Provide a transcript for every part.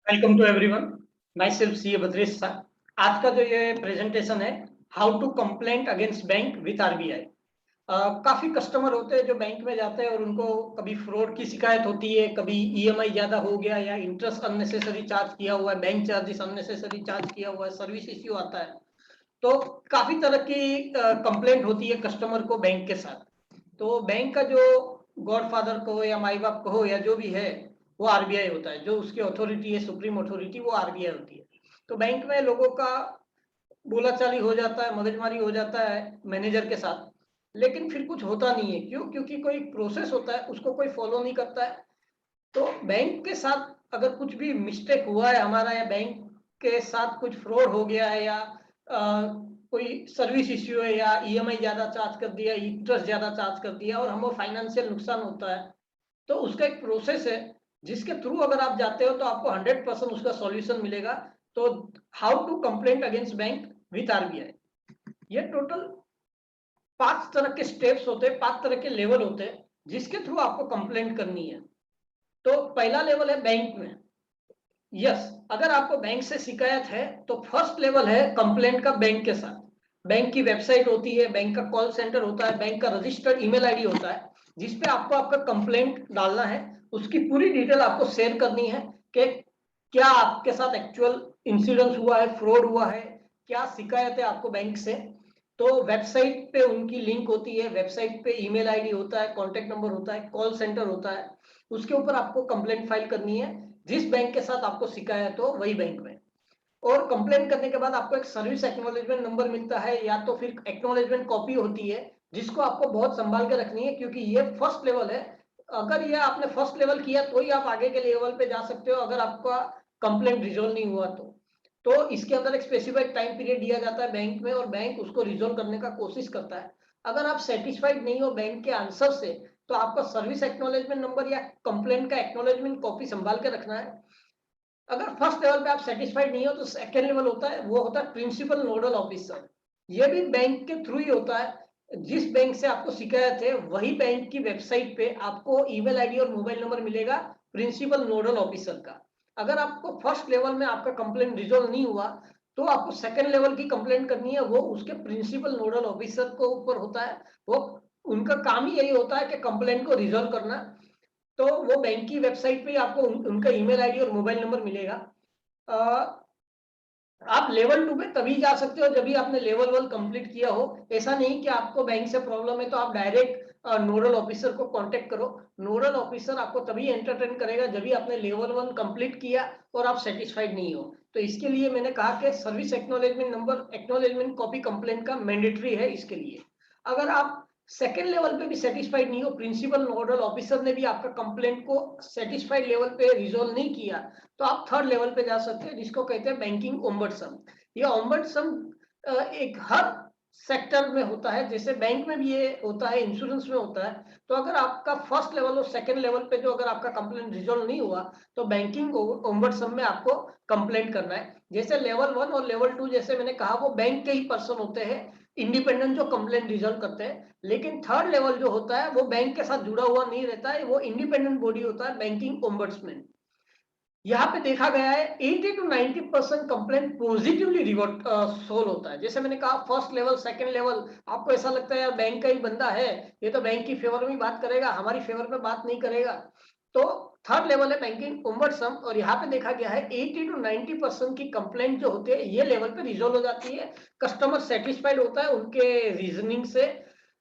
Welcome to everyone. Myself CA Badresh sir. आज का जो ये प्रेजेंटेशन है, how to complaint against bank with RBI. काफी कस्टमर होते हैं जो बैंक में जाते हैं और उनको कभी फ्रॉड की शिकायत होती है, कभी ईएमआई ज्यादा हो गया या इंटरेस्ट अननेसेसरी चार्ज किया हुआ है, बैंक चार्जेस अननेसेसरी चार्ज किया हुआ है, सर्विस इश्यू आता है। तो काफी तरह की कंप्लेंट होती है कस्टमर को बैंक के साथ। तो बैंक का जो गॉडफादर कहो या माई बाप कहो या जो भी है, वो आरबीआई होता है। जो उसकी अथॉरिटी है, सुप्रीम अथॉरिटी, वो आरबीआई होती है। तो बैंक में लोगों का बोलाचाली हो जाता है, मगजमारी हो जाता है मैनेजर के साथ, लेकिन फिर कुछ होता नहीं है। क्यों? क्योंकि कोई प्रोसेस होता है, उसको कोई फॉलो नहीं करता है। तो बैंक के साथ अगर कुछ भी मिस्टेक हुआ है हमारा, या बैंक के साथ कुछ फ्रॉड हो गया है, या कोई सर्विस इश्यू है, या ईएमआई ज्यादा चार्ज कर दिया, इंटरेस्ट ज्यादा चार्ज कर दिया और हमें फाइनेंशियल नुकसान होता है, तो उसका एक प्रोसेस है जिसके थ्रू अगर आप जाते हो तो आपको 100% उसका सॉल्यूशन मिलेगा। तो how to complaint against bank with RBI, ये टोटल 5 तरह के स्टेप्स होते हैं, 5 तरह के लेवल होते हैं जिसके थ्रू आपको कंप्लेंट करनी है। तो पहला लेवल है बैंक में। यस, अगर आपको बैंक से शिकायत है तो फर्स्ट लेवल है कंप्लेंट का बैंक के साथ। बैंक की वेबसाइट होती है, बैंक का कॉल सेंटर होता है, बैंक का रजिस्टर्ड ईमेल आईडी होता है, जिसपे आपको आपका कंप्लेंट डालना है। उसकी पूरी डिटेल आपको शेयर करनी है कि क्या आपके साथ एक्चुअल इंसिडेंस हुआ है, फ्रॉड हुआ है, क्या शिकायत है आपको बैंक से। तो वेबसाइट पे उनकी लिंक होती है, वेबसाइट पे ईमेल आईडी होता है, कॉन्टेक्ट नंबर होता है, कॉल सेंटर होता है। उसके ऊपर आपको कंप्लेंट फाइल करनी है जिस बैंक के साथ आपको शिकायत हो वही बैंक में। और कंप्लेंट करने के बाद आपको एक सर्विस एक्नॉलेजमेंट नंबर मिलता है, या तो फिर एक्नॉलेजमेंट कॉपी होती है, जिसको आपको बहुत संभाल के रखनी है, क्योंकि ये फर्स्ट लेवल है। अगर ये आपने फर्स्ट लेवल किया तो ही आप आगे के लेवल पे जा सकते हो, अगर आपका कंप्लेंट रिजोल्व नहीं हुआ तो इसके अंदर एक स्पेसिफाइड टाइम पीरियड दिया जाता है बैंक में, और बैंक उसको रिजोल्व करने का कोशिश करता है। अगर आप सेटिस्फाइड नहीं हो बैंक के आंसर से, तो आपका सर्विस एक्नॉलेजमेंट नंबर या कंप्लेंट का एक्नॉलेजमेंट कॉपी संभाल के रखना है। अगर फर्स्ट लेवल पे आप सेटिस्फाइड नहीं हो तो सेकंड लेवल होता है, वो होता है प्रिंसिपल नोडल ऑफिसर। ये भी बैंक के थ्रू ही होता है। जिस बैंक से आपको शिकायत है वही बैंक की वेबसाइट पे आपको ईमेल आईडी और मोबाइल नंबर मिलेगा प्रिंसिपल नोडल ऑफिसर का। अगर आपको फर्स्ट लेवल में आपका कंप्लेंट रिजोल्व नहीं हुआ तो आपको सेकंड लेवल की कंप्लेंट करनी है, वो उसके प्रिंसिपल नोडल ऑफिसर को ऊपर होता है। वो उनका काम ही यही होता है कि कंप्लेंट को रिजोल्व करना। तो वो बैंक की वेबसाइट पे आपको उनका ईमेल आईडी और मोबाइल नंबर मिलेगा। आप लेवल 2 पे तभी जा सकते हो जब भी आपने लेवल 1 कंप्लीट किया हो। ऐसा नहीं कि आपको बैंक से प्रॉब्लम है तो आप डायरेक्ट नोडल ऑफिसर को कांटेक्ट करो। नोडल ऑफिसर आपको तभी एंटरटेन करेगा जब भी आपने लेवल 1 कंप्लीट किया और आप सेटिस्फाइड नहीं हो। तो इसके लिए मैंने कहा कि service acknowledgement number, acknowledgement copy complaint का मैंडेटरी है इसके लिए। अगर आप सेकेंड लेवल पे भी सेटिस्फाइड नहीं हो, प्रिंसिपल नोडल ऑफिसर ने भी आपका कंप्लेंट को सेटिस्फाइड लेवल पे रिजोल्व नहीं किया, तो आप थर्ड लेवल पे जा सकते हैं, जिसको कहते हैं बैंकिंग ओम्बड्सम। ये ओम्बड्सम एक हर सेक्टर में होता है, जैसे बैंक में भी ये होता है, इंश्योरेंस में होता है। तो अगर आपका फर्स्ट लेवल और सेकंड लेवल पे जो अगर आपका कंप्लेंट रिजोल्व नहीं हुआ तो बैंकिंग ओम्बड्सम में आपको कंप्लेंट करना है। जैसे लेवल 1 और लेवल 2, जैसे मैंने कहा, वो बैंक के ही पर्सन होते हैं, इंडिपेंडेंट, जो कंप्लेंट रिजोल्व करते हैं। लेकिन थर्ड लेवल जो होता है वो बैंक के साथ जुड़ा हुआ नहीं रहता है, वो इंडिपेंडेंट बॉडी होता है, बैंकिंग ओम्बड्समैन। यहाँ पे देखा गया है 80 to 90% complaint positively revert solve होता है। जैसे मैंने कहा, फर्स्ट लेवल, सेकंड लेवल, आपको ऐसा लगता है यार बैंक का ही बंदा है, ये तो बैंक की फेवर में बात करेगा, हमारी फेवर में बात नहीं करेगा। तो थर्ड लेवल है बैंकिंग ओम्बड्सम, और यहाँ पे देखा गया है 80 to 90% की कंप्लेंट जो होती है ये लेवल पे रिजोल्व हो जाती है। कस्टमर सेटिस्फाइड होता है उनके रीजनिंग से।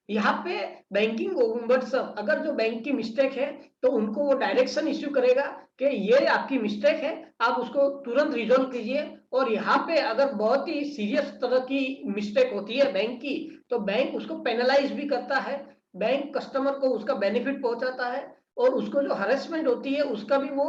यहाँ पे बैंकिंग ओम्बड्सम अगर जो बैंक की मिस्टेक है तो उनको वो डायरेक्शन इश्यू करेगा कि ये आपकी मिस्टेक है, आप उसको तुरंत रिजोल्व कीजिए। और यहाँ पे अगर बहुत ही सीरियस तरह की मिस्टेक होती है बैंक की, तो बैंक उसको पेनलाइज भी करता है। बैंक कस्टमर को उसका बेनिफिट पहुंचाता है, और उसको जो हरेसमेंट होती है उसका भी वो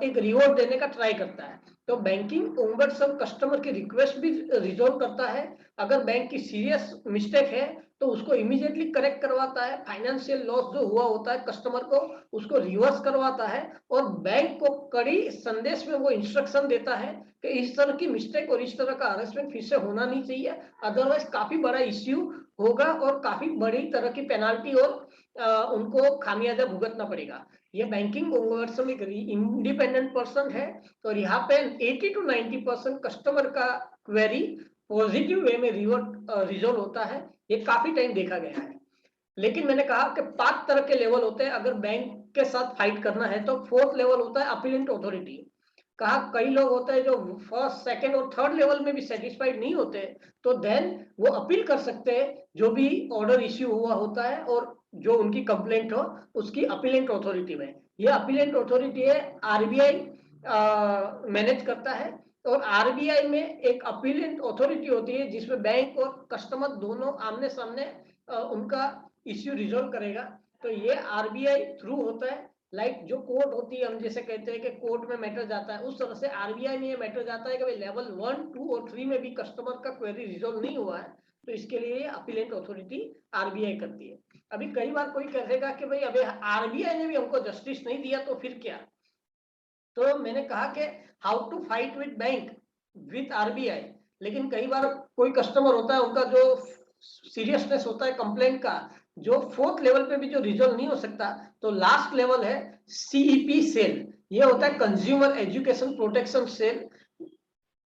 एक रिवॉर्ड देने का ट्राई करता है। तो बैंकिंग ओम्बड्सम कस्टमर की रिक्वेस्ट भी रिजोल्व करता है। अगर बैंक की सीरियस मिस्टेक है तो उसको इमीडिएटली करेक्ट करवाता है, फाइनेंशियल लॉस जो हुआ होता है कस्टमर को उसको रिवर्स करवाता है, और बैंक को कड़ी संदेश में वो इंस्ट्रक्शन देता है कि इस तरह की मिस्टेक और इस तरह का हरेसमेंट फिर से होना नहीं चाहिए, अदरवाइज काफी बड़ा इश्यू होगा और काफी बड़ी तरह की पेनाल्टी और उनको खामियाजा भुगतना पड़ेगा। ये बैंकिंग कंसोर्टियम एक इंडिपेंडेंट पर्सन है और यहाँ पे 80 to 90% कस्टमर का क्वेरी पॉजिटिव वे में रिजोल्व होता है। ये काफी टाइम देखा गया है। लेकिन मैंने कहा कि 5 तरह के लेवल होते हैं अगर बैंक के साथ फाइट करना है तो। फोर्थ लेवल होता है अपीलेंट अथॉरिटी। कहा कई लोग होते हैं जो फर्स्ट, सेकंड और थर्ड लेवल में भी सेटिस्फाइड नहीं होते, तो देन वो अपील कर सकते हैं जो भी ऑर्डर इश्यू हुआ होता है और जो उनकी कंप्लेंट हो उसकी अपीलेंट अथॉरिटी में। ये अपीलेंट अथॉरिटी है, आरबीआई मैनेज करता है। और आरबीआई में एक अपीलेंट अथॉरिटी होती है जिसमें बैंक और कस्टमर दोनों आमने सामने उनका इश्यू रिजोल्व करेगा। तो ये आरबीआई थ्रू होता है। लाइक जो कोर्ट होती है, हम जैसे कहते हैं कि कोर्ट में मैटर जाता है, उस तरह से आरबीआई में ये मैटर जाता है कि भाई लेवल 1, 2 और 3 में भी कस्टमर का क्वेरी रिजोल्व नहीं हुआ है तो इसके लिए ये अपीलेंट अथॉरिटी आरबीआई करती है। अभी कई बार कोई कहेगा कि भाई अबे आरबीआई ने भी हमको जस्टिस नहीं दिया तो फिर क्या। तो मैंने कहा कि how to fight with bank with RBI. लेकिन कई बार कोई कस्टमर होता है, उनका जो सीरियसनेस होता है कंप्लेंट का, जो 4th लेवल पे भी जो रिजोल्व नहीं हो सकता, तो लास्ट लेवल है सीईपी सेल। ये होता है कंज्यूमर एजुकेशन प्रोटेक्शन सेल।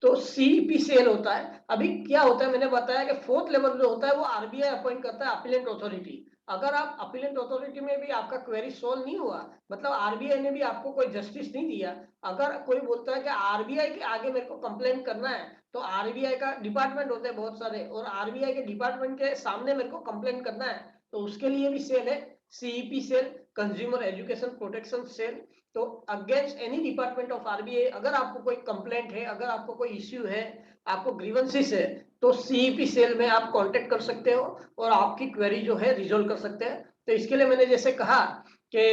तो सीईपी सेल होता है। अभी क्या होता है, मैंने बताया कि 4th लेवल जो होता है वो आरबीआई अपॉइंट करता है अपीलेंट अथॉरिटी। अगर आप अपीलेंट अथॉरिटी में भी आपका क्वेरी सोल्व नहीं हुआ, मतलब आरबीआई ने भी आपको कोई जस्टिस नहीं दिया, अगर कोई बोलता है कि आरबीआई के आगे मेरे को कंप्लेंट करना है, तो आरबीआई का डिपार्टमेंट होते हैं बहुत सारे और आरबीआई के डिपार्टमेंट के सामने मेरे को कंप्लेंट करना है, तो उसके लिए भी सेल है CEP cell, consumer education protection cell. तो against any department of RBI अगर आपको कोई कंप्लेंट है, अगर आपको कोई इश्यू है, आपको ग्रीवेंसेस है, तो सीईपी सेल में आप कांटेक्ट कर सकते हो और आपकी क्वेरी जो है रिजोल्व कर सकते हैं। तो इसके लिए मैंने जैसे कहा कि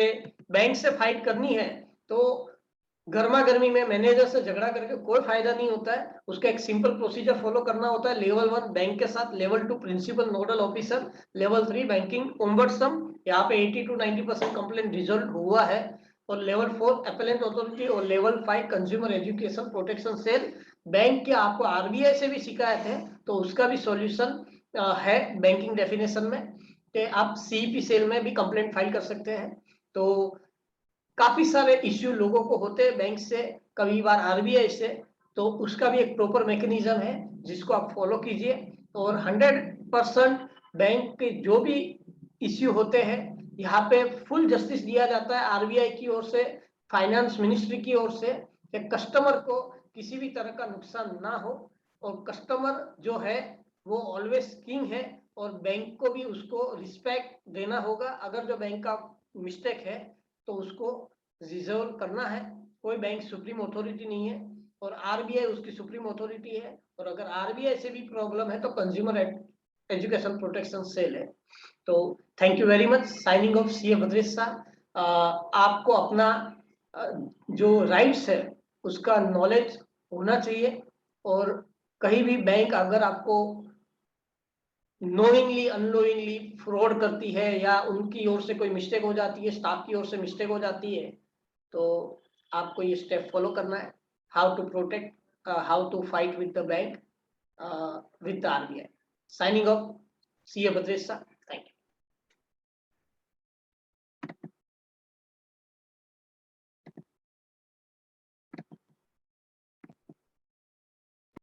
बैंक से फाइट करनी है तो गर्मा गर्मी में मैनेजर से झगड़ा करके कोई फायदा नहीं होता है। उसका एक सिंपल प्रोसीजर फॉलो करना होता है। लेवल 1 बैंक के साथ, level 2 principal nodal officer, level 3 banking ombudsman. यहाँ पे 80 to 90% कंप्लेंट रिजोल्व हुआ है। और लेवल 4 अपीलेंट अथॉरिटी और level 5 consumer education protection cell. Bank की आपको आरबीआई से भी शिकायत है तो उसका भी सॉल्यूशन है बैंकिंग डेफिनेशन में कि आप सीईपी सेल में भी कंप्लेंट फाइल कर सकते हैं। तो काफी सारे इश्यू लोगों को होते हैं बैंक से, कभी बार आरबीआई से, तो उसका भी एक प्रॉपर मैकेनिज्म है जिसको आप फॉलो कीजिए। और 100% बैंक के जो भी इश्यू होते हैं यहाँ पे फुल जस्टिस दिया जाता है आरबीआई की ओर से, फाइनेंस मिनिस्ट्री की ओर से, कि कस्टमर को किसी भी तरह का नुकसान ना हो। और कस्टमर जो है वो ऑलवेज किंग है और बैंक को भी उसको रिस्पेक्ट देना होगा। अगर जो बैंक का मिस्टेक है तो उसको रिजोल्व करना है। कोई बैंक सुप्रीम अथॉरिटी नहीं है और आरबीआई उसकी सुप्रीम अथॉरिटी है। और अगर आरबीआई से भी प्रॉब्लम है तो कंज्यूमर एजुकेशन प्रोटेक्शन सेल है। तो thank you very much. Signing off CA Bhadresh साहब। आपको अपना जो राइट्स है उसका नॉलेज होना चाहिए और कहीं भी बैंक अगर आपको नोइंगली अननोइंगली फ्रॉड करती है या उनकी ओर से कोई मिस्टेक हो जाती है, स्टाफ की ओर से मिस्टेक हो जाती है, तो आपको ये स्टेप फॉलो करना है। How to protect, how to fight with the bank with the RBI. Signing off, CA Bhadresh साहब।